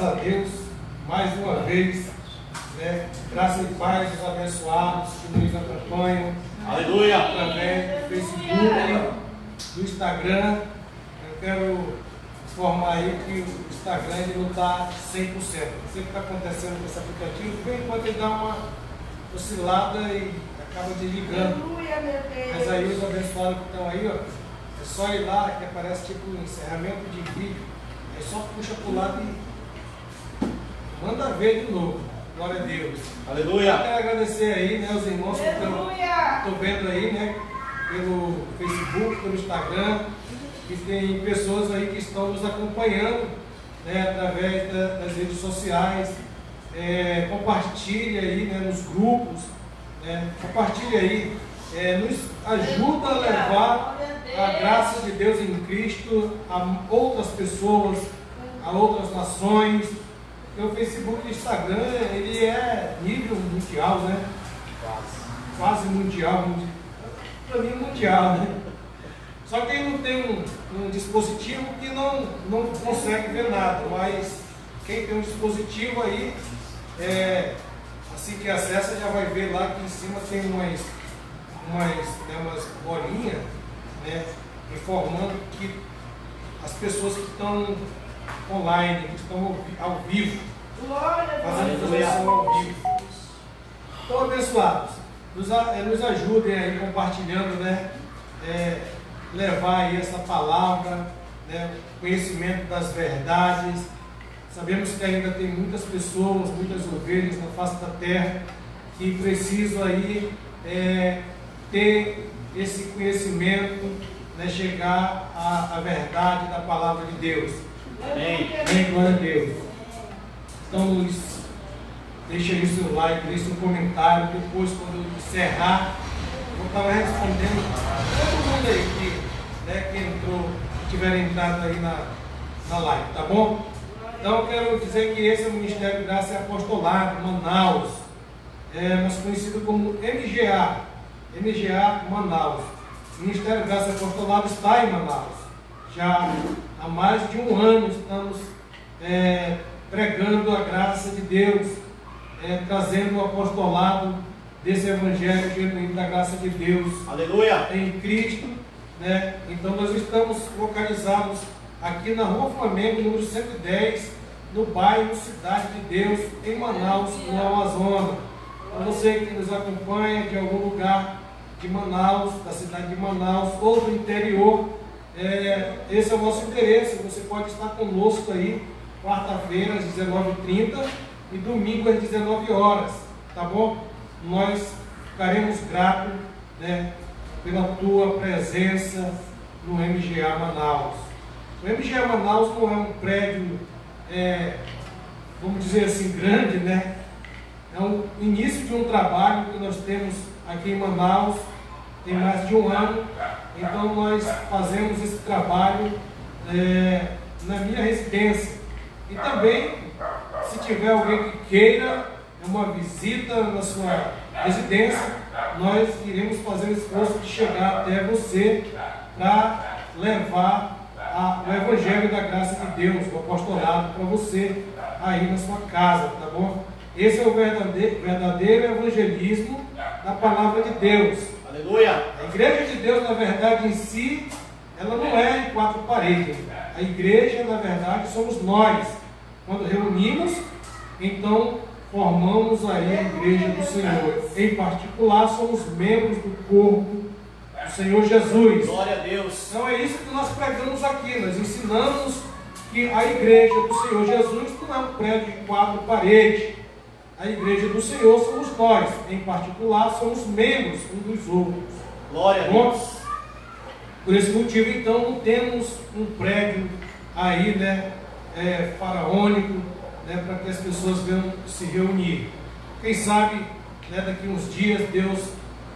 Graças a Deus, mais uma vez, né? Graça e paz dos abençoados que nos acompanham. Aleluia! Através do Facebook, do Instagram. Eu quero informar aí que o Instagram ele não está 100%. Não sei o que está acontecendo com esse aplicativo. De vez em quando ele dá uma oscilada e acaba desligando. Mas aí os abençoados que estão aí, ó, é só ir lá que aparece tipo um encerramento de vídeo. Aí só puxa para o lado e manda ver de novo. Glória a Deus. Aleluia. Eu quero agradecer aí, né, os irmãos que estou vendo aí, né, pelo Facebook, pelo Instagram, que tem pessoas aí que estão nos acompanhando, né, através das redes sociais. Compartilhe aí, né, nos grupos, né, compartilhe aí, nos ajuda a levar a graça de Deus em Cristo a outras pessoas, a outras nações. Porque o Facebook e o Instagram, ele é nível mundial, né? Quase mundial. Para mim, mundial, né? Só que quem não tem um dispositivo que não consegue ver nada, mas quem tem um dispositivo aí, assim que acessa, já vai ver lá que em cima tem umas bolinhas, né, informando que as pessoas que estão online, que estão ao vivo, fazendo transmissão ao vivo. Então, abençoados, nos ajudem aí compartilhando, né, levar aí essa palavra, né, conhecimento das verdades. Sabemos que ainda tem muitas pessoas, muitas ovelhas na face da terra que precisam aí ter esse conhecimento, né, chegar à verdade da palavra de Deus. Amém. Amém, glória a Deus. Então, deixa aí o seu like, deixa um comentário. Depois, quando eu encerrar, eu vou estar respondendo todo mundo aí que entrou, que tiver entrado aí na live, tá bom? Então, eu quero dizer que esse é o Ministério de Graça e Apostolado, Manaus, mais conhecido como MGA Manaus. O Ministério de Graça e Apostolado está em Manaus. Já há mais de um ano estamos pregando a graça de Deus, trazendo o apostolado desse Evangelho genuíno da graça de Deus. Aleluia! Em Cristo, né? Então nós estamos localizados aqui na Rua Flamengo, número 110, no bairro Cidade de Deus, em Manaus, no Amazonas. Para você que nos acompanha de algum lugar de Manaus, da cidade de Manaus ou do interior, esse é o nosso endereço. Você pode estar conosco aí quarta-feira às 19h30 e domingo às 19 horas, tá bom? Nós ficaremos gratos, né, pela tua presença no MGA Manaus. O MGA Manaus não é um prédio, vamos dizer assim, grande, né? É o início de um trabalho que nós temos aqui em Manaus, tem mais de um ano. Então nós fazemos esse trabalho na minha residência. E também, se tiver alguém que queira uma visita na sua residência, nós iremos fazer o esforço de chegar até você para levar o Evangelho da graça de Deus, o apostolado, para você aí na sua casa, tá bom? Esse é o verdadeiro evangelismo da palavra de Deus. Aleluia! A igreja de Deus, na verdade, em si, ela não é em quatro paredes. A igreja, na verdade, somos nós. Quando reunimos, então formamos aí a igreja do Senhor. Em particular, somos membros do corpo do Senhor Jesus. Glória a Deus. Então é isso que nós pregamos aqui. Nós ensinamos que a igreja do Senhor Jesus não é um prédio de quatro paredes. A igreja do Senhor somos nós. Em particular, somos membros uns dos outros. Glória a Deus. Por esse motivo, então, não temos um prédio aí, né, faraônico, né, para que as pessoas venham se reunir. Quem sabe, né, daqui uns dias Deus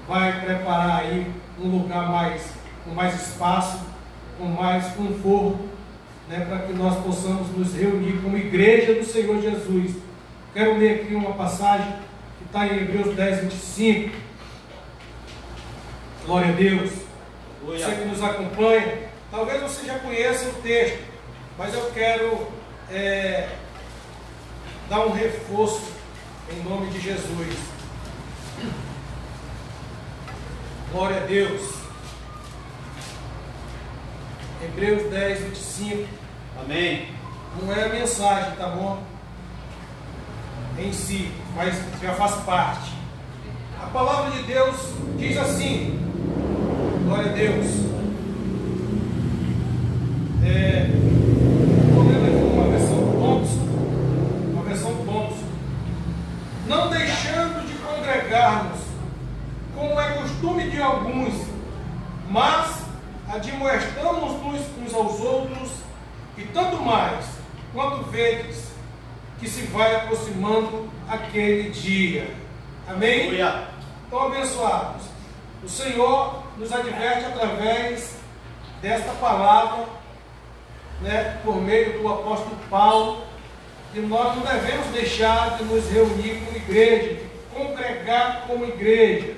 vai preparar aí um lugar com mais espaço, com mais conforto, né, para que nós possamos nos reunir como igreja do Senhor Jesus. Quero ler aqui uma passagem que está em Hebreus 10, 25. Glória a Deus. Você que nos acompanha, talvez você já conheça o texto, mas eu quero dar um reforço em nome de Jesus. Glória a Deus. Hebreus 10, 25. Amém. Não é a mensagem, tá bom? Em si, mas já faz parte. A palavra de Deus diz assim. Glória a Deus. Estou lendo aqui uma versão Thompson. Não deixando de congregarmos, como é costume de alguns, mas admoestamos-nos uns aos outros, e tanto mais, quanto vedes que se vai aproximando aquele dia. Amém? Então, abençoados, o Senhor nos adverte através desta palavra, né, por meio do apóstolo Paulo, que nós não devemos deixar de nos reunir como igreja, de congregar como igreja.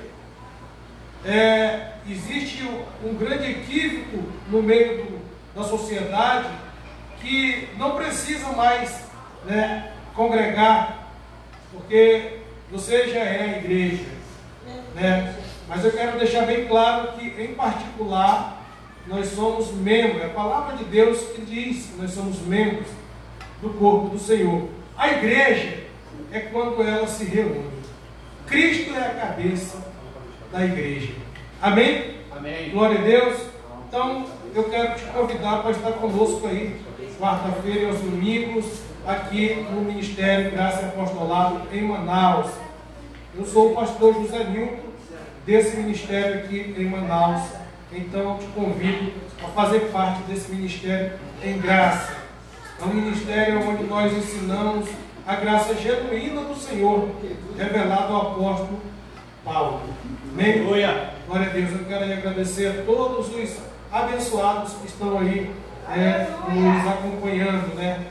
Existe um grande equívoco no meio da sociedade, que não precisa mais, né, congregar, porque você já é a igreja, né? Mas eu quero deixar bem claro que, em particular, nós somos membros. É a palavra de Deus que diz que nós somos membros do corpo do Senhor. A igreja é quando ela se reúne. Cristo é a cabeça da igreja. Amém? Amém. Glória a Deus. Então, eu quero te convidar para estar conosco aí, quarta-feira e aos domingos, aqui no Ministério Graça e Apostolado em Manaus. Eu sou o pastor José Nilton, desse ministério aqui em Manaus. Então, eu te convido a fazer parte desse ministério em graça. É um ministério onde nós ensinamos a graça genuína do Senhor, revelado ao apóstolo Paulo. Amém? Glória a Deus. Eu quero agradecer a todos os abençoados que estão aí nos acompanhando, né?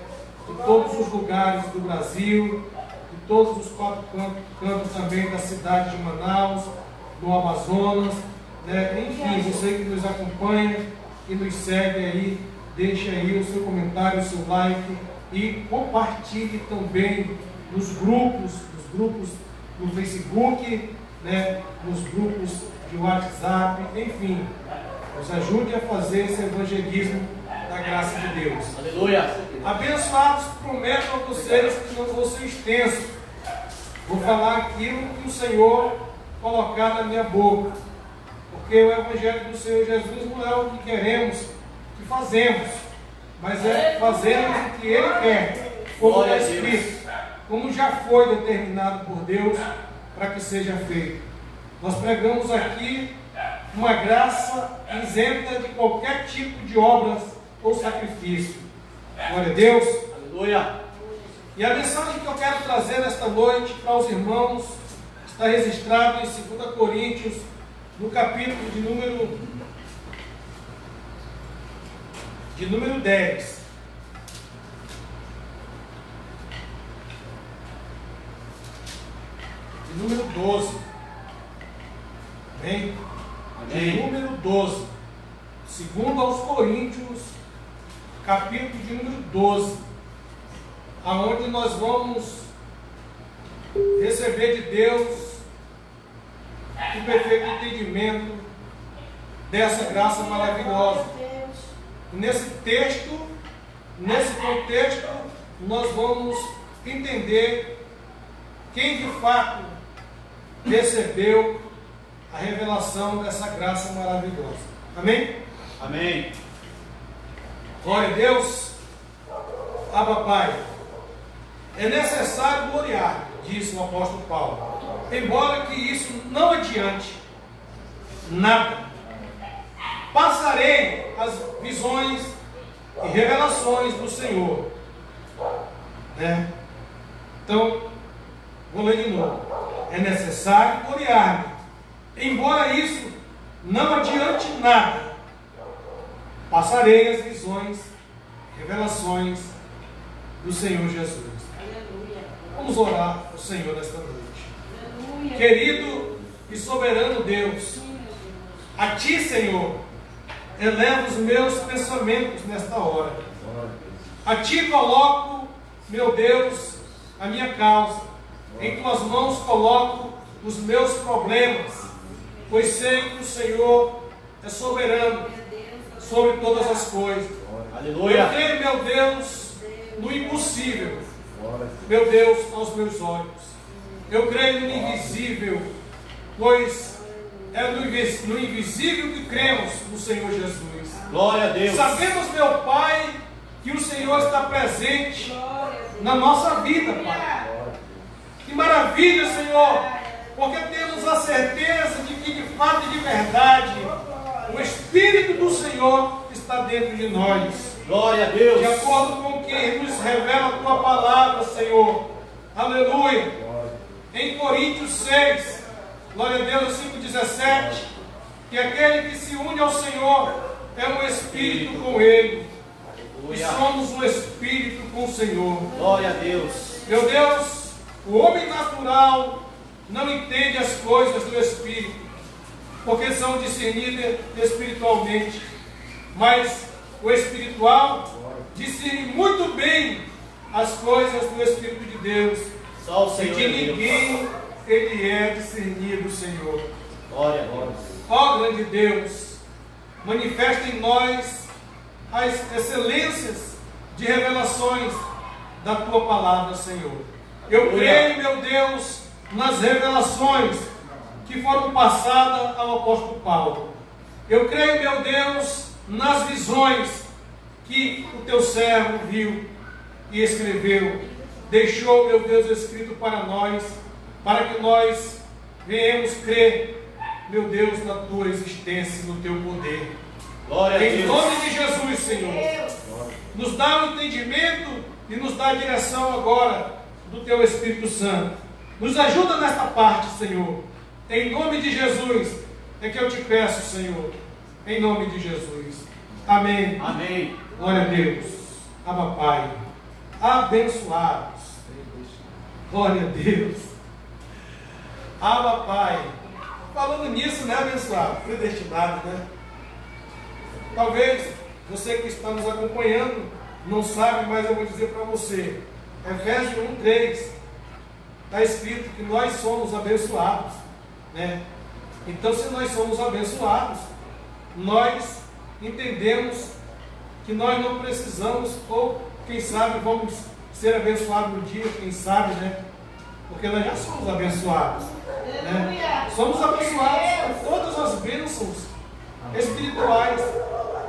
De todos os lugares do Brasil, de todos os 4 cantos também da cidade de Manaus, do Amazonas, né? Enfim, você que nos acompanha e nos segue aí, deixe aí o seu comentário, o seu like e compartilhe também nos grupos no Facebook, né? Nos grupos de WhatsApp, enfim, nos ajude a fazer esse evangelismo da graça de Deus. Aleluia. Abençoados, prometo a vocês que não vou ser extenso. Vou falar aquilo que o Senhor colocar na minha boca. Porque o Evangelho do Senhor Jesus não é o que queremos, que fazemos, mas é fazermos o que Ele quer, como está escrito, como já foi determinado por Deus para que seja feito. Nós pregamos aqui uma graça isenta de qualquer tipo de obras ou sacrifício. Glória a Deus. Aleluia. E a mensagem que eu quero trazer nesta noite para os irmãos está registrada em 2 Coríntios, no capítulo de número 10. De número 12. Amém? De número 12. Segundo aos Coríntios, capítulo de número 12. Aonde nós vamos receber de Deus o perfeito entendimento dessa graça maravilhosa. E nesse texto, nesse contexto, nós vamos entender quem de fato recebeu a revelação dessa graça maravilhosa. Amém? Amém. Glória a Deus. Abba, Pai. É necessário gloriar, disse o apóstolo Paulo, embora que isso não adiante nada. Passarei as visões e revelações do Senhor, né? Então, vou ler de novo. É necessário gloriar-me, embora isso não adiante nada. Passarei as visões e revelações do Senhor Jesus. Vamos orar ao Senhor nesta noite. Querido e soberano Deus, a Ti, Senhor, elevo os meus pensamentos nesta hora. A Ti coloco, meu Deus, a minha causa. Em tuas mãos coloco os meus problemas, pois sei que o Senhor é soberano sobre todas as coisas. Aleluia. Eu creio, meu Deus, no impossível, meu Deus, aos meus olhos. Eu creio no invisível, pois é no invisível que cremos no Senhor Jesus. Glória a Deus. Sabemos, meu Pai, que o Senhor está presente na nossa vida, Pai. Que maravilha, Senhor, porque temos a certeza de que, de fato e de verdade, o Espírito do Senhor está dentro de nós. Glória a Deus. De acordo com o que nos revela a Tua palavra, Senhor. Aleluia. Em Coríntios 6, glória a Deus, 5,17, que aquele que se une ao Senhor é um Espírito com Ele. E somos um Espírito com o Senhor. Glória a Deus. Meu Deus, o homem natural não entende as coisas do Espírito, porque são discernidas espiritualmente. Mas o espiritual discerne muito bem as coisas do Espírito de Deus. Só o Senhor. E de ninguém ele é discernido, Senhor. Glória a Deus. Ó grande Deus, manifesta em nós as excelências de revelações da Tua palavra, Senhor. Eu creio, meu Deus, nas revelações que foram passadas ao apóstolo Paulo. Eu creio, meu Deus, nas visões que o Teu servo viu e escreveu. Deixou, meu Deus, escrito para nós, para que nós venhamos crer, meu Deus, na Tua existência, no Teu poder. Glória a Deus. Em nome de Jesus, Senhor, nos dá o entendimento e nos dá a direção agora do Teu Espírito Santo. Nos ajuda nesta parte, Senhor. Em nome de Jesus é que eu te peço, Senhor. Em nome de Jesus. Amém. Amém. Glória a Deus. Abba, Pai. Abençoados. Glória a Deus. Abba, Pai. Falando nisso, né, abençoado? Predestinado, né? Talvez você que está nos acompanhando não sabe, mas eu vou dizer para você. Efésios 1:3 está escrito que nós somos abençoados, né? Então, se nós somos abençoados, nós entendemos que nós não precisamos, ou quem sabe vamos ser abençoados no dia, quem sabe, né? Porque nós já somos abençoados, né? Somos abençoados por todas as bênçãos espirituais,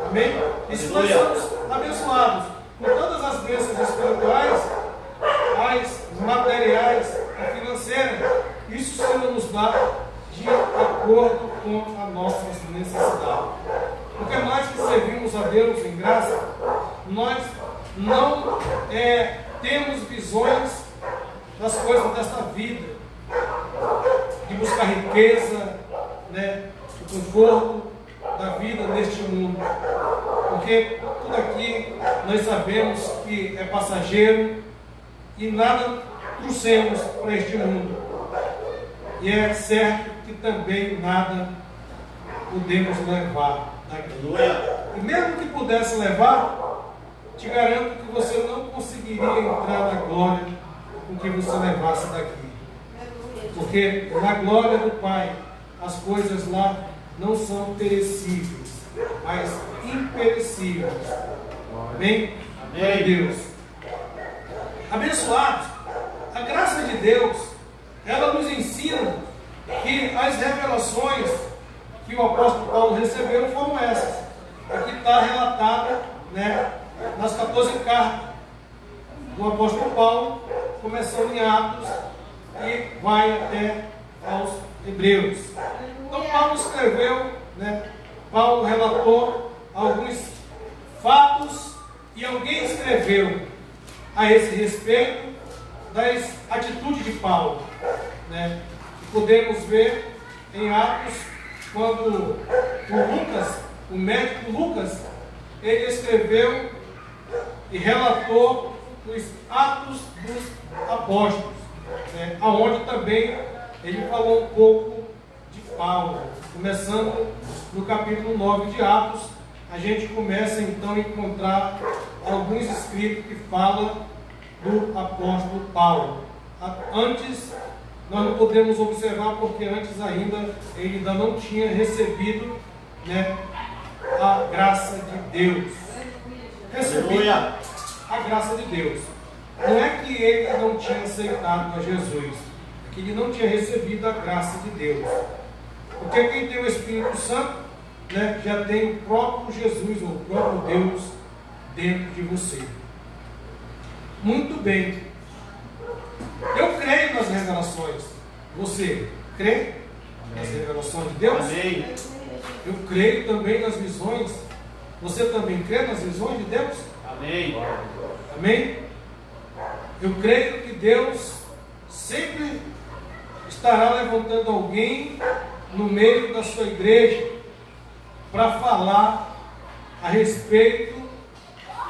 amém? E se nós somos abençoados por todas as bênçãos espirituais, as materiais e financeiras, isso o Senhor nos dá de acordo com as nossas necessidades. Porque nós que servimos a Deus em graça, nós não temos visões das coisas desta vida, de buscar riqueza, né, o conforto da vida neste mundo. Porque tudo aqui nós sabemos que é passageiro e nada trouxemos para este mundo. E é certo que também nada podemos levar daqui. E mesmo que pudesse levar, te garanto que você não conseguiria entrar na glória com que você levasse daqui. Porque na glória do Pai, as coisas lá não são perecíveis, mas imperecíveis. Amém? Amém. Deus. Abençoados, a graça de Deus, ela nos ensina que as revelações que o apóstolo Paulo recebeu foram essas. Aqui está relatada, né, nas 14 cartas do apóstolo Paulo, começando em Atos e vai até aos Hebreus. Então Paulo escreveu, né, Paulo relatou alguns fatos e alguém escreveu a esse respeito das atitudes de Paulo, né? Podemos ver em Atos, quando o médico Lucas, ele escreveu e relatou os Atos dos Apóstolos, né? Onde também ele falou um pouco de Paulo. Começando no capítulo 9 de Atos, a gente começa então a encontrar alguns escritos que falam do apóstolo Paulo. Antes, nós não podemos observar, porque antes ainda ele ainda não tinha recebido, né, a graça de Deus. Recebido a graça de Deus. Não é que ele não tinha aceitado a Jesus, é que ele não tinha recebido a graça de Deus. Porque quem tem o Espírito Santo, né, já tem o próprio Jesus, ou o próprio Deus dentro de você. Muito bem. Eu creio nas revelações. Você crê nas revelações de Deus? Amém. Eu creio também nas visões. Você também crê nas visões de Deus? Amém. Amém? Eu creio que Deus sempre estará levantando alguém no meio da sua igreja para falar a respeito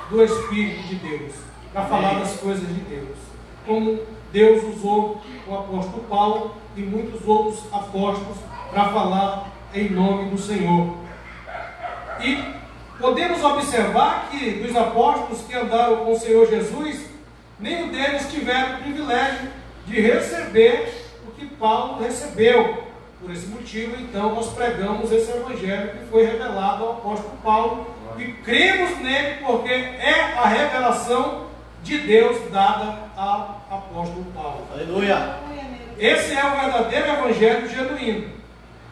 do Espírito de Deus, para falar das coisas de Deus, como Deus usou o apóstolo Paulo e muitos outros apóstolos para falar em nome do Senhor. E podemos observar que dos apóstolos que andaram com o Senhor Jesus, nenhum deles tiveram o privilégio de receber o que Paulo recebeu. Por esse motivo, então, nós pregamos esse evangelho que foi revelado ao apóstolo Paulo e cremos nele porque é a revelação de Deus dada ao apóstolo Paulo. Aleluia. Esse é o verdadeiro evangelho genuíno.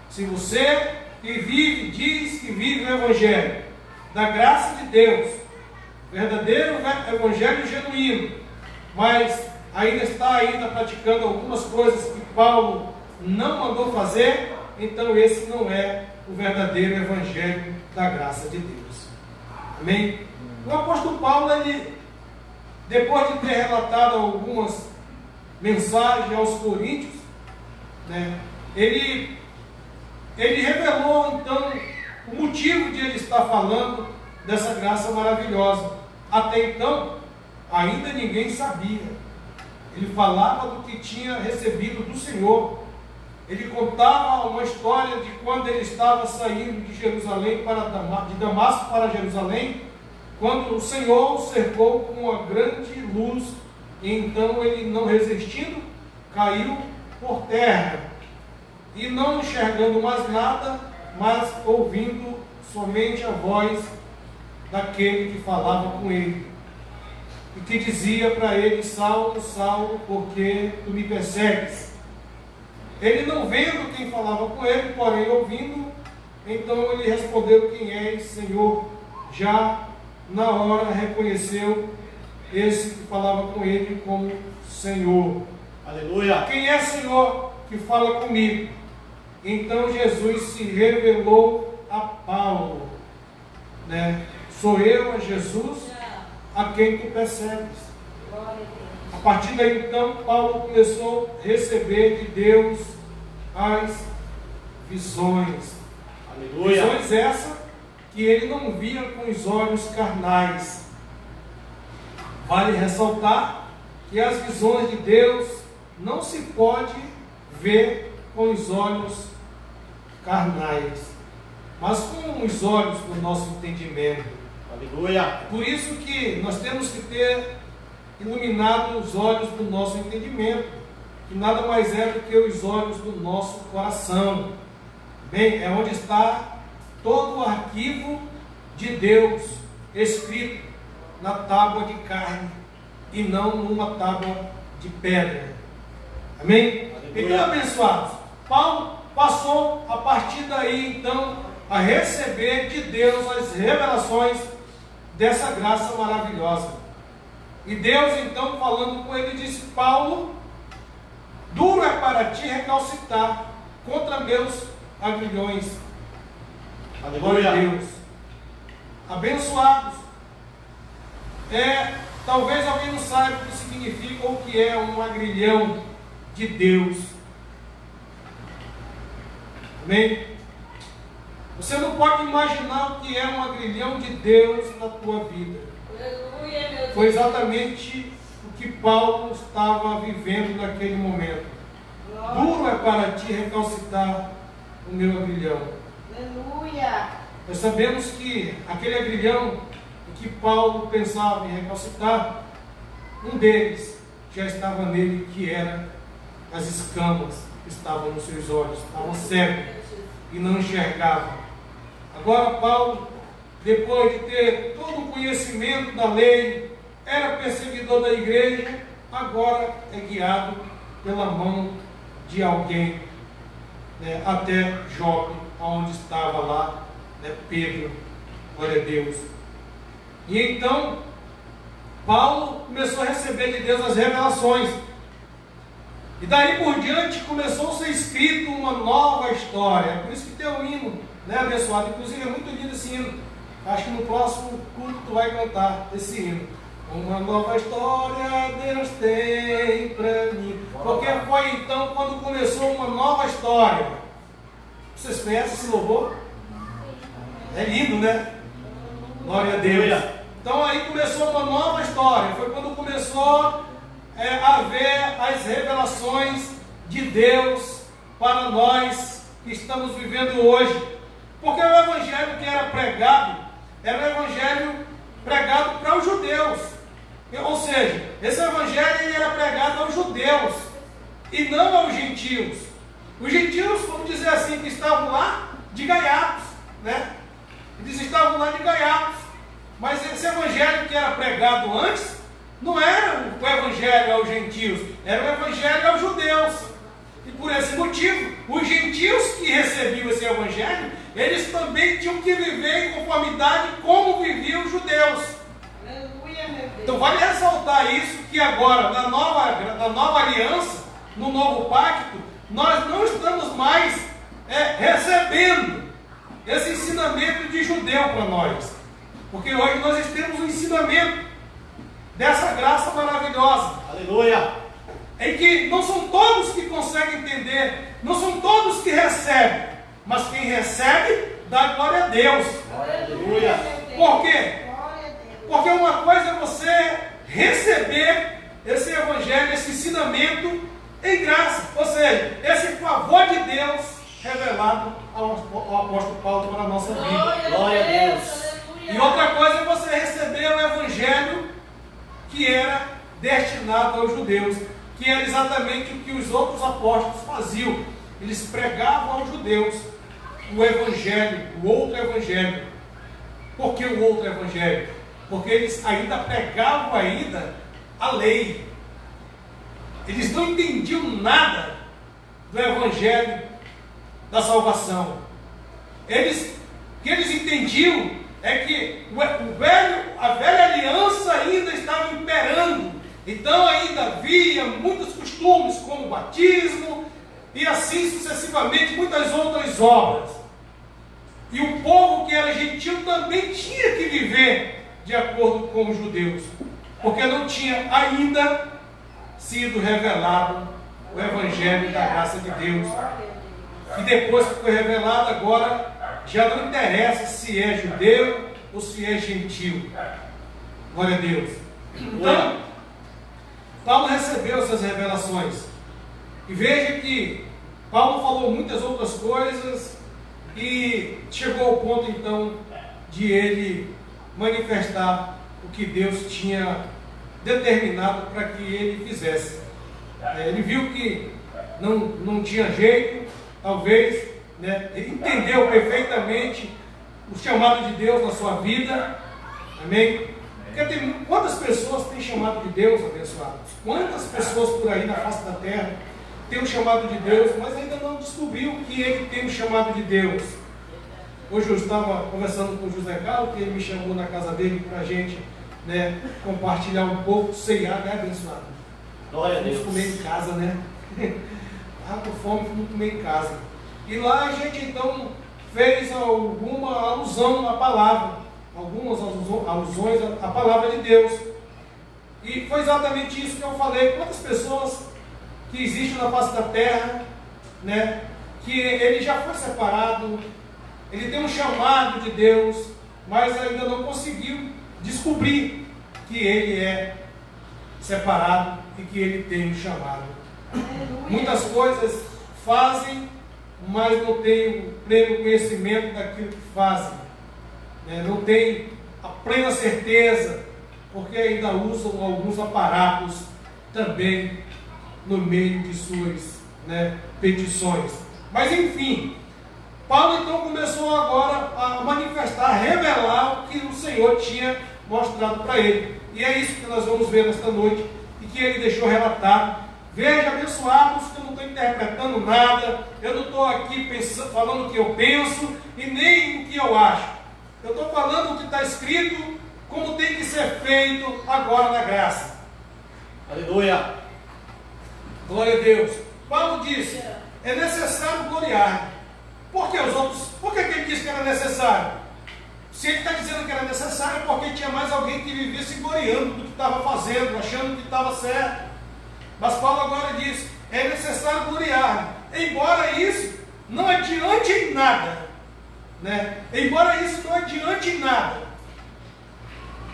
Se você que vive, diz que vive o evangelho da graça de Deus, verdadeiro evangelho genuíno, mas ainda está praticando algumas coisas que Paulo não mandou fazer, então esse não é o verdadeiro evangelho da graça de Deus. Amém? O apóstolo Paulo, ele, depois de ter relatado algumas mensagens aos coríntios, né, ele revelou então o motivo de ele estar falando dessa graça maravilhosa. Até então, ainda ninguém sabia. Ele falava do que tinha recebido do Senhor. Ele contava uma história de quando ele estava saindo de Jerusalém de Damasco para Jerusalém, quando o Senhor o cercou com uma grande luz, e então ele, não resistindo, caiu por terra, e não enxergando mais nada, mas ouvindo somente a voz daquele que falava com ele, e que dizia para ele: Saulo, Saulo, por que tu me persegues? Ele não vendo quem falava com ele, porém ouvindo, então ele respondeu: quem és, Senhor? Já na hora reconheceu esse que falava com ele como Senhor. Aleluia. Quem é, Senhor, que fala comigo? Então Jesus se revelou a Paulo, né? Sou eu, é Jesus, a quem tu persegues. A partir daí, então, Paulo começou a receber de Deus as visões. Aleluia. Visões essas que ele não via com os olhos carnais. Vale ressaltar que as visões de Deus não se pode ver com os olhos carnais, mas com os olhos do nosso entendimento. Aleluia. Por isso que nós temos que ter iluminado os olhos do nosso entendimento, que nada mais é do que os olhos do nosso coração. Bem, é onde está todo o arquivo de Deus escrito na tábua de carne e não numa tábua de pedra. Amém? Aleluia. Então, abençoados, Paulo passou a partir daí então a receber de Deus as revelações dessa graça maravilhosa. E Deus então, falando com ele, disse: Paulo, duro é para ti recalcitar contra meus aguilhões. Glória a Deus. Abençoados. Talvez alguém não saiba o que significa ou o que é um agrilhão de Deus. Amém? Você não pode imaginar o que é um agrilhão de Deus na tua vida. Foi exatamente o que Paulo estava vivendo naquele momento. Duro é para ti recalcitar o meu agrilhão. Aleluia. Nós sabemos que aquele agrilhão em que Paulo pensava em recalcitar um deles já estava nele, que era as escamas que estavam nos seus olhos, estava cego e não enxergava. Agora Paulo, depois de ter todo o conhecimento da lei, era perseguidor da igreja, agora é guiado pela mão de alguém, né, até Jope, onde estava lá, né, Pedro, glória a Deus. E então Paulo começou a receber de Deus as revelações, e daí por diante começou a ser escrito uma nova história. É por isso que tem um hino, né, abençoado. Inclusive é muito lindo esse hino. Acho que no próximo culto tu vai cantar esse hino. Uma nova história Deus tem para mim. Porque foi então quando começou uma nova história. Vocês conhecem esse louvor? É lindo, né? Glória a Deus. Então aí começou uma nova história. Foi quando começou a ver as revelações de Deus para nós que estamos vivendo hoje. Porque o evangelho que era o evangelho pregado para os judeus. Ou seja, esse evangelho ele era pregado aos judeus e não aos gentios. Os gentios, vamos dizer assim, que estavam lá de gaiatos, né? Eles estavam lá de gaiatos. Mas esse evangelho que era pregado antes não era o evangelho aos gentios, era o evangelho aos judeus. E por esse motivo, os gentios que recebiam esse evangelho, eles também tinham que viver em conformidade como viviam os judeus. Então vale ressaltar isso, que agora, na nova aliança, no novo pacto, nós não estamos mais recebendo esse ensinamento de judeu para nós. Porque hoje nós temos um ensinamento dessa graça maravilhosa. Aleluia! Em que não são todos que conseguem entender, não são todos que recebem, mas quem recebe dá glória a Deus. Aleluia! Por quê? Porque uma coisa é você receber esse evangelho, esse ensinamento em graça, ou seja, esse favor de Deus revelado ao apóstolo Paulo para a nossa vida. Glória a Deus! E outra coisa é você receber o evangelho que era destinado aos judeus, que era exatamente o que os outros apóstolos faziam. Eles pregavam aos judeus o evangelho, o outro evangelho. Por que o outro evangelho? Porque eles ainda pregavam a lei. Eles não entendiam nada do evangelho da salvação. O que eles entendiam é que a velha aliança ainda estava imperando. Então ainda havia muitos costumes, como o batismo, e assim sucessivamente, muitas outras obras. E o povo que era gentil também tinha que viver de acordo com os judeus, porque não tinha ainda sido revelado o evangelho da graça de Deus. E depois que foi revelado, agora já não interessa se é judeu ou se é gentil. Glória a Deus. Então, Paulo recebeu essas revelações. E veja que Paulo falou muitas outras coisas e chegou ao ponto então de ele manifestar o que Deus tinha determinado para que ele fizesse. Ele viu que não tinha jeito, talvez, né? Ele entendeu perfeitamente o chamado de Deus na sua vida. Amém? Porque quantas pessoas têm chamado de Deus, abençoados? Quantas pessoas por aí na face da terra têm o chamado de Deus, mas ainda não descobriu que ele tem o chamado de Deus? Hoje eu estava conversando com o José Carlos, que ele me chamou na casa dele para a gente, né, compartilhar um pouco, ceiar, né, abençoado? Glória a Deus. Vamos comer em casa, né? Com fome, vamos comer em casa. E lá a gente então fez alguma alusão à palavra, algumas alusões à palavra de Deus. E foi exatamente isso que eu falei. Quantas pessoas que existem na face da terra, né, que ele já foi separado, ele tem um chamado de Deus, mas ainda não conseguiu descobrir que ele é separado e que ele tem um chamado. Muitas coisas fazem, mas não têm o pleno conhecimento daquilo que fazem, né? Não tem a plena certeza porque ainda usam alguns aparatos também no meio de suas, petições. Mas enfim, Paulo então começou agora a manifestar, a revelar o que o Senhor tinha mostrado para ele. E é isso que nós vamos ver nesta noite e que ele deixou relatado. Veja, abençoados, que eu não estou interpretando nada, eu não estou aqui falando o que eu penso e nem o que eu acho. Eu estou falando o que está escrito, como tem que ser feito agora na graça. Aleluia. Glória a Deus. Paulo disse, é necessário gloriar. Por que os outros? Por que ele disse que era necessário? Se ele está dizendo que era necessário, é porque tinha mais alguém que vivia se gloriando do que estava fazendo, achando que estava certo. Mas Paulo agora diz, é necessário gloriar. Embora isso não adiante em nada. Embora isso não adiante em nada.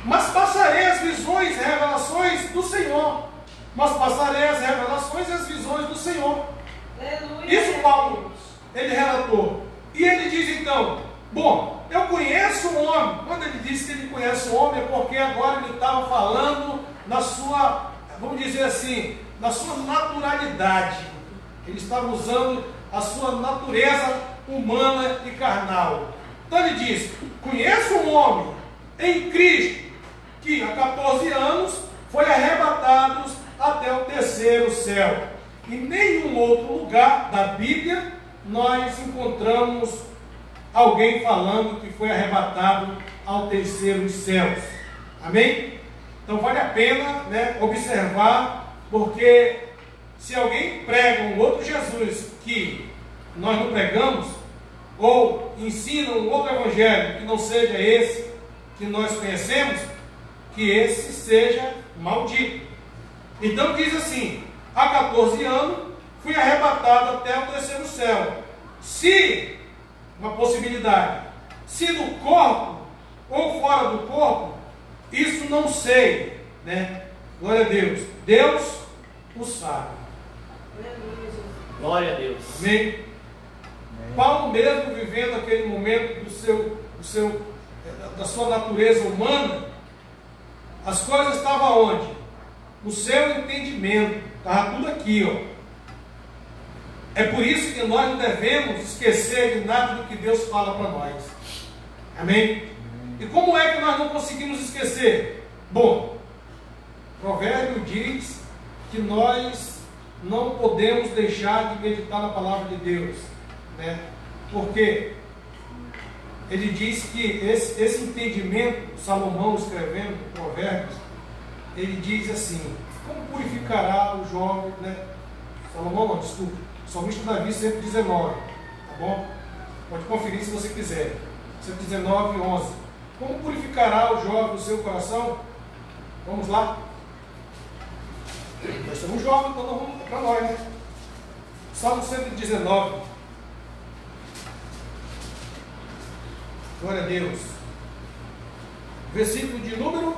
Mas passarei as visões e revelações do Senhor. Mas passarei as revelações e as visões do Senhor. Aleluia. Isso Paulo, ele relatou. E ele diz então, bom, eu conheço o homem. Quando ele disse que ele conhece o homem, é porque agora ele estava falando na sua, vamos dizer assim, na sua naturalidade. Ele estava usando a sua natureza humana e carnal. Então ele diz, conheço um homem em Cristo, que há 14 anos foi arrebatado até o terceiro céu. Em nenhum outro lugar da Bíblia nós encontramos alguém falando que foi arrebatado ao terceiro céu. Amém? Então vale a pena observar, porque se alguém prega um outro Jesus que nós não pregamos, ou ensina um outro evangelho que não seja esse que nós conhecemos, que esse seja maldito. Então diz assim, há 14 anos fui arrebatado até o terceiro céu. Se, uma possibilidade, se no corpo ou fora do corpo, isso não sei, Glória a Deus. Deus o sabe. Glória a Deus. Amém? Paulo mesmo vivendo aquele momento da sua natureza humana, as coisas estavam onde? No seu entendimento. Estava tudo aqui, ó. É por isso que nós não devemos esquecer de nada do que Deus fala para nós. Amém? E como é que nós não conseguimos esquecer? Bom, o provérbio diz que nós não podemos deixar de meditar na palavra de Deus, porque ele diz que esse entendimento, Salomão escrevendo Provérbios, ele diz assim, como purificará o jovem, Salomão não, desculpa, Salmista Davi 119, tá bom? Pode conferir se você quiser, 119, 11. Como purificará o jovem o seu coração? Vamos lá? Nós somos jovens, então não vamos para nós, Salmo 119. Glória a Deus. Versículo de número.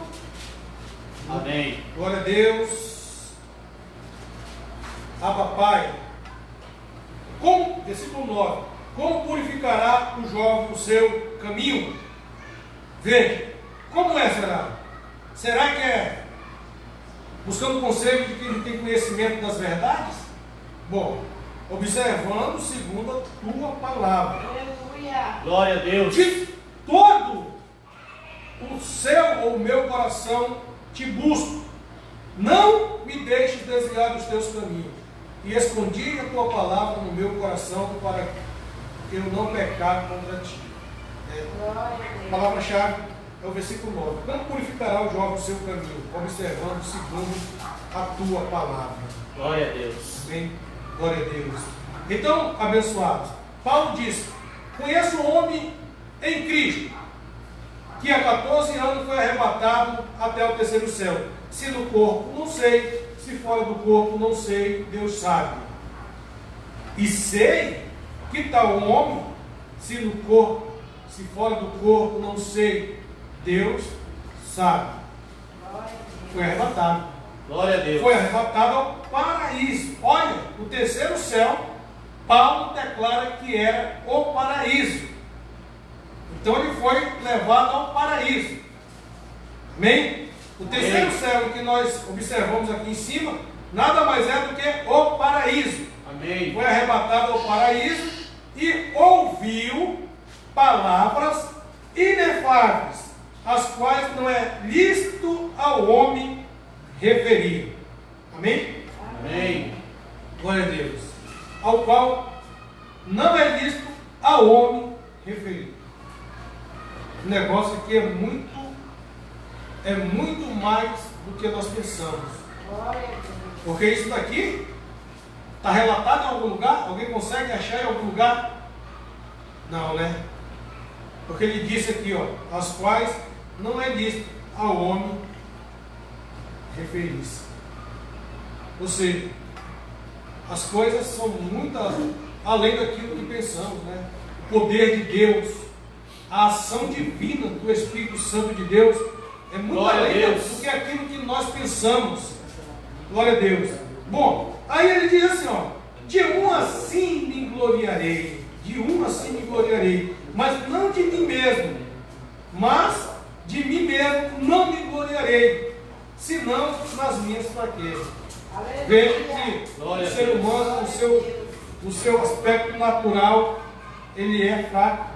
Amém. Glória a Deus. Abba Pai. Versículo 9. Como purificará o jovem o seu caminho? Veja. Como será? Será que é buscando conselho de quem tem conhecimento das verdades? Bom, observando segundo a tua palavra. Aleluia. Glória a Deus. De todo o seu ou o meu coração te busco. Não me deixes desviar dos teus caminhos. E escondi a tua palavra no meu coração para eu não pecar contra ti. A palavra-chave é o versículo 9. Como purificará o jovem o seu caminho? Observando segundo a tua palavra. Glória a Deus. Amém? Glória a Deus. Então, abençoados, Paulo diz, conheço um homem em Cristo, que há 14 anos foi arrebatado até o terceiro céu. Se no corpo, não sei. Se fora do corpo, não sei. Deus sabe. E sei que tal homem, se no corpo, se fora do corpo, não sei. Deus sabe. Foi arrebatado. Glória a Deus. Foi arrebatado ao paraíso. Olha, o terceiro céu, Paulo declara que era o paraíso. Então ele foi levado ao paraíso. Amém? O terceiro céu que nós observamos aqui em cima, nada mais é do que o paraíso. Amém. Foi arrebatado ao paraíso e ouviu palavras inefáveis, as quais não é lícito ao homem referir. Amém? Amém. Glória a Deus. Ao qual não é lícito ao homem referir. O negócio aqui é muito mais do que nós pensamos. Porque isso daqui está relatado em algum lugar? Alguém consegue achar em algum lugar? Não, né? Porque ele disse aqui, ó, as quais não é lícito ao homem referir-se. Ou seja, as coisas são muito além daquilo que pensamos, né? O poder de Deus, a ação divina do Espírito Santo de Deus é muito além do que aquilo que nós pensamos. Glória a Deus. Bom, aí ele diz assim, ó, de um assim me gloriarei, de um assim me gloriarei, mas não de mim mesmo, mas de mim mesmo não me gloriarei, senão nas minhas fraquezas. Veja que o ser humano, o seu aspecto natural, ele é fraco,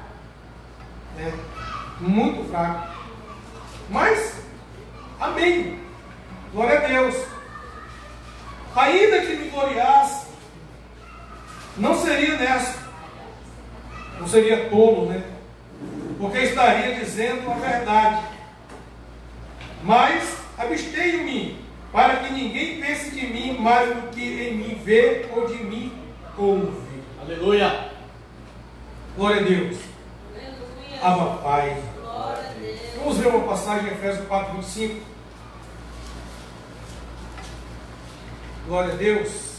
muito fraco. Mas, amém, glória a Deus. Ainda que me gloriasse, não seria nessa, não seria tolo, né? Porque estaria dizendo a verdade. Mas abstenho-me, para que ninguém pense de mim mais do que em mim vê ou de mim ouve. Aleluia. Glória a Deus. Aleluia. Abba, Pai. Glória a Deus. Vamos ver uma passagem em Efésios 4, 25. Glória a Deus.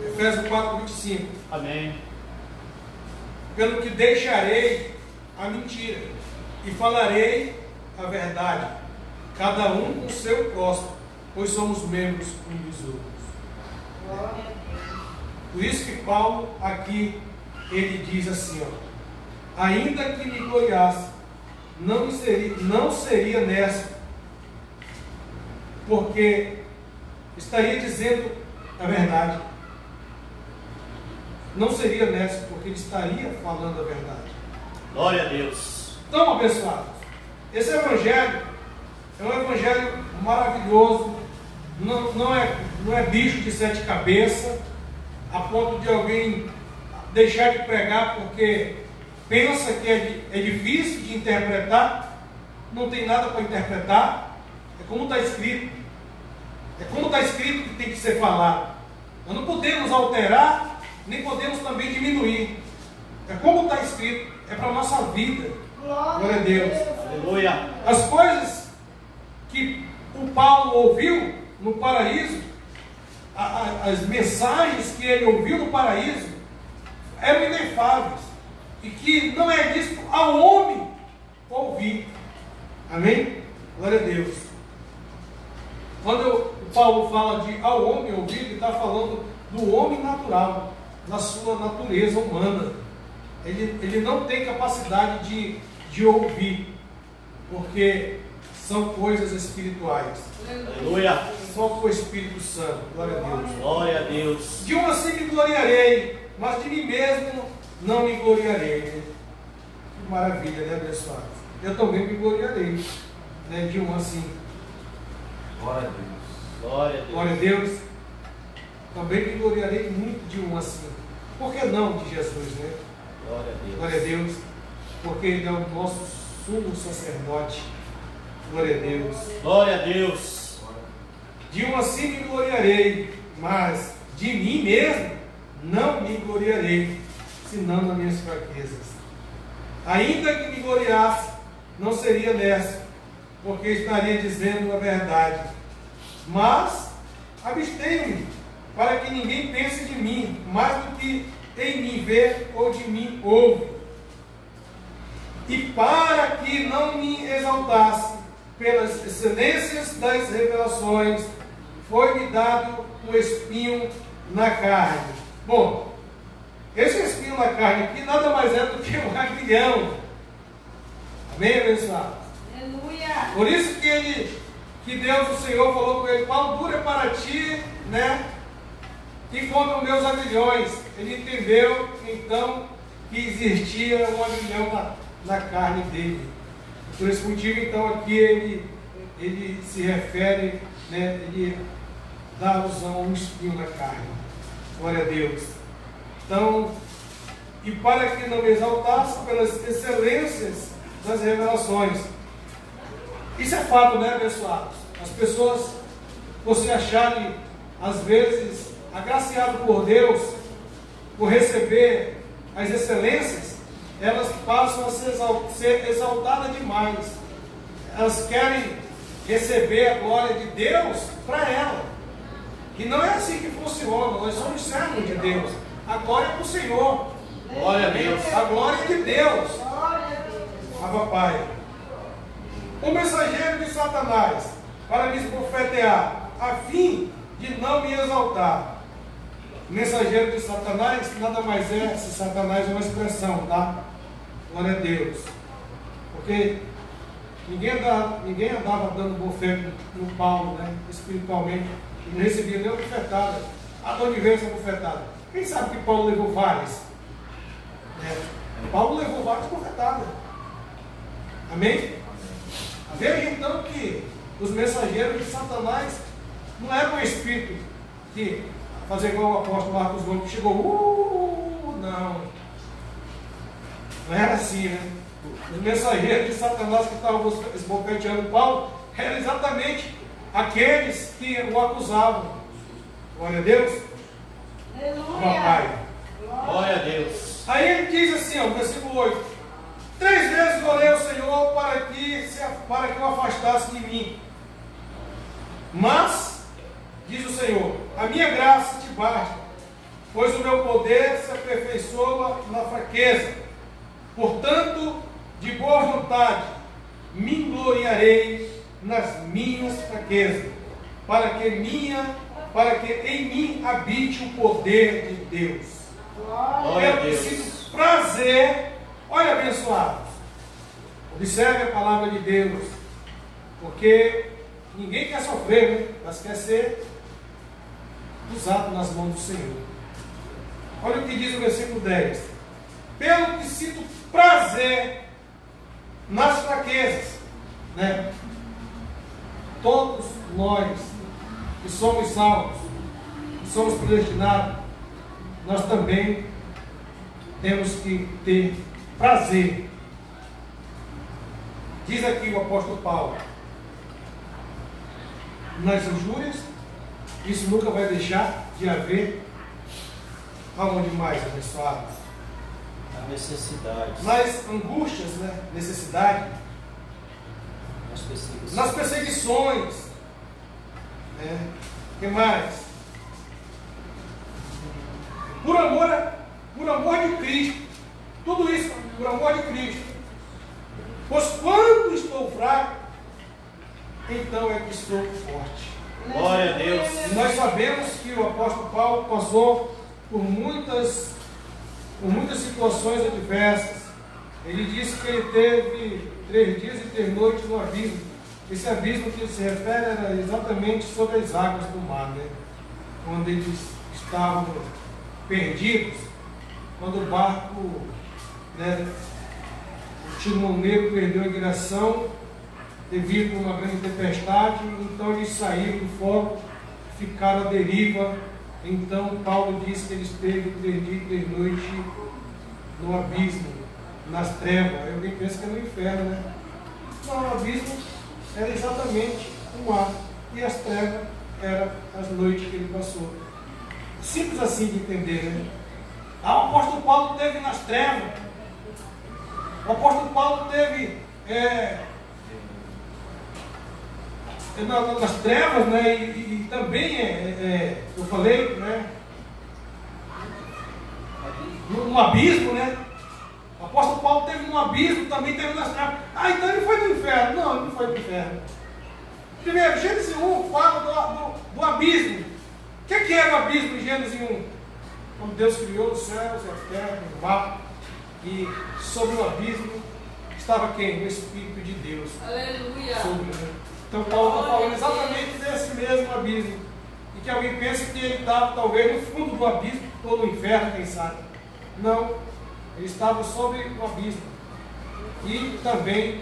Efésios 4, 25. Amém. Pelo que deixarei a mentira e falarei a verdade, cada um com o seu próximo, pois somos membros uns dos outros. Glória a Deus. Por isso que Paulo aqui, ele diz assim, ó, ainda que me gloriasse, não seria nessa, porque estaria dizendo a verdade. Não seria nessa, porque ele estaria falando a verdade. Glória a Deus. Então, abençoados, esse evangelho é um evangelho maravilhoso, não é bicho de sete cabeças, a ponto de alguém deixar de pregar porque pensa que é difícil de interpretar. Não tem nada para interpretar, é como está escrito, que tem que ser falado. Nós não podemos alterar, nem podemos também diminuir. É como está escrito, é para a nossa vida. Glória a Deus. Aleluia. As coisas que o Paulo ouviu no paraíso, as mensagens que ele ouviu no paraíso, eram inefáveis, e que não é lícito ao homem ouvir. Amém? Glória a Deus. Quando o Paulo fala de ao homem ouvir, ele está falando do homem natural, na sua natureza humana. Ele não tem capacidade de ouvir, porque são coisas espirituais. Aleluia. Só com o Espírito Santo. Glória a Deus. Glória a Deus. De um assim me gloriarei, mas de mim mesmo não me gloriarei. Que maravilha, né, abençoados? Eu também me gloriarei, né, de um assim. Glória a Deus. Glória a Deus. Glória a Deus. Também me gloriarei muito de um assim. Por que não de Jesus, né? Glória a Deus. Glória a Deus. Porque Ele é o nosso sumo sacerdote. Glória a Deus. Glória a Deus. De um assim me gloriarei, mas de mim mesmo não me gloriarei, senão nas minhas fraquezas. Ainda que me gloriasse, não seria nessa, porque estaria dizendo a verdade. Mas abstenho-me, para que ninguém pense de mim mais do que em mim vê ou de mim ouve. E para que não me exaltasse pelas excelências das revelações, foi-me dado um espinho na carne. Bom, esse espinho na carne aqui nada mais é do que um aguilhão Amém, abençoado? Aleluia. Por isso que Deus, o Senhor, falou com ele: qual dura para ti, né? E contra os meus aguilhões. Ele entendeu, então, que existia um aguilhão na carne dele. Por esse motivo, então, aqui ele se refere, né? Ele dá alusão a um espinho na carne. Glória a Deus. Então, e para que não me exaltasse pelas excelências das revelações. Isso é fato, né, abençoados? As pessoas, por se acharem, às vezes, agraciado por Deus, por receber as excelências, elas passam a ser exaltadas demais. Elas querem receber a glória de Deus para ela. E não é assim que funciona. Nós somos servos de Deus. A glória é para o Senhor. Glória a Deus. A glória é de Deus. Glória a Deus. A papai. Um mensageiro de Satanás para me esbofetear, a fim de não me exaltar. Mensageiro de Satanás nada mais é, se Satanás é uma expressão, tá? Glória a Deus. Porque ninguém andava dando bofete no Paulo, né? Espiritualmente. E não recebia nenhuma bofetada. De onde veio essa bofetada? Quem sabe que Paulo levou várias? Paulo levou várias bofetadas. Amém? Veja então que os mensageiros de Satanás não eram um espírito que fazer igual o apóstolo Marcos Gomes, que chegou, não. Não era assim, né? Os mensageiros de Satanás que estavam esbofeteando Paulo eram exatamente aqueles que o acusavam. Glória a Deus. Aleluia. Papai. Glória a Deus. Aí ele diz assim, ó, no versículo 8: 3 vezes orei ao Senhor para que o afastasse de mim. Mas, diz o Senhor, a minha graça te basta, pois o meu poder se aperfeiçoa na fraqueza. Portanto, de boa vontade, me gloriarei nas minhas fraquezas, para que em mim habite o poder de Deus. Glória a Eu Deus. preciso prazer. Olha, abençoados, observe a palavra de Deus, porque ninguém quer sofrer, né? Mas quer ser usado nas mãos do Senhor. Olha o que diz o versículo 10: pelo que sinto prazer nas fraquezas, né? Todos nós que somos salvos, que somos predestinados, nós também temos que ter prazer. Diz aqui o apóstolo Paulo: nas injúrias, isso nunca vai deixar de haver. Aonde mais, abençoados? A necessidade. Nas angústias, né? Necessidade. Nas perseguições. Né? O que mais? Por amor de Cristo. Tudo isso por amor de Cristo. Pois quando estou fraco, então é que estou forte. Glória a Deus. E nós sabemos que o apóstolo Paulo passou por muitas situações adversas. Ele disse que ele teve 3 dias e 3 noites no abismo. Esse abismo que ele se refere era exatamente sobre as águas do mar, né? Quando eles estavam perdidos, quando o barco, né, o timoneiro perdeu a direção devido a uma grande tempestade, então eles saíram do foco, ficaram à deriva. Então Paulo diz que ele esteve 3 dias e 3 noites no abismo, nas trevas. Aí alguém pensa que é no inferno, né? Não, o abismo era exatamente o mar, e as trevas eram as noites que ele passou. Simples assim de entender, né? O apóstolo Paulo teve nas trevas. O apóstolo Paulo teve nas trevas, né? E também eu falei, né? No abismo, né? O apóstolo Paulo teve no abismo, também teve nas trevas. Ah, então ele foi no inferno. Não, ele não foi no inferno. Primeiro, Gênesis 1 fala do abismo. O que era o abismo em Gênesis 1? Quando Deus criou os céus e a terra, o mar, e sobre o abismo estava quem? O Espírito de Deus. Aleluia. Sobre, né? Então Paulo está falando exatamente desse mesmo abismo. E que alguém pensa que ele estava talvez no fundo do abismo, ou no inferno, quem sabe. Não, ele estava sobre o abismo. E também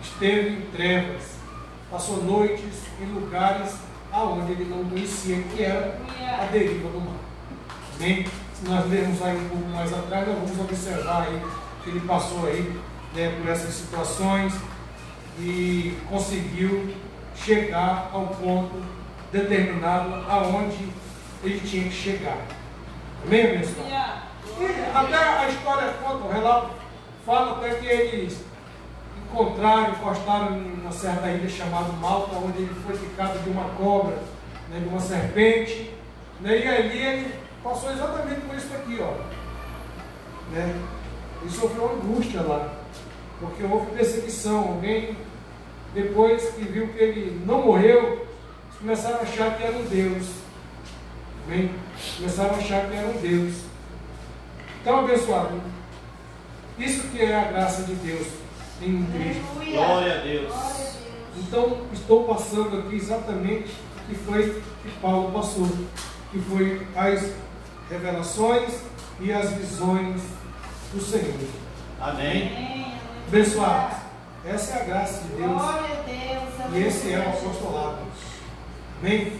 esteve em trevas. Passou noites em lugares aonde ele não conhecia, que era a deriva do mar. Amém? Se nós lermos aí um pouco mais atrás, nós vamos observar aí que ele passou aí, né, por essas situações e conseguiu chegar ao ponto determinado aonde ele tinha que chegar. Amém, abençoado? E até a história conta, o relato fala até que eles encostaram em uma certa ilha chamada Malta, onde ele foi picado de uma cobra, né, de uma serpente, né, e ali ele passou exatamente por isso aqui, ó. Né? Ele sofreu angústia lá, porque houve perseguição. Alguém, depois que viu que ele não morreu, começaram a achar que era um Deus. Amém? Começaram a achar que era um Deus. Então, abençoado, isso que é a graça de Deus em Cristo. Glória a Deus. Então, estou passando aqui exatamente o que foi que Paulo passou, que foi as revelações e as visões do Senhor. Amém. Abençoados, essa é a graça de Deus Glória a Deus. e esse é o apostolado. Amém?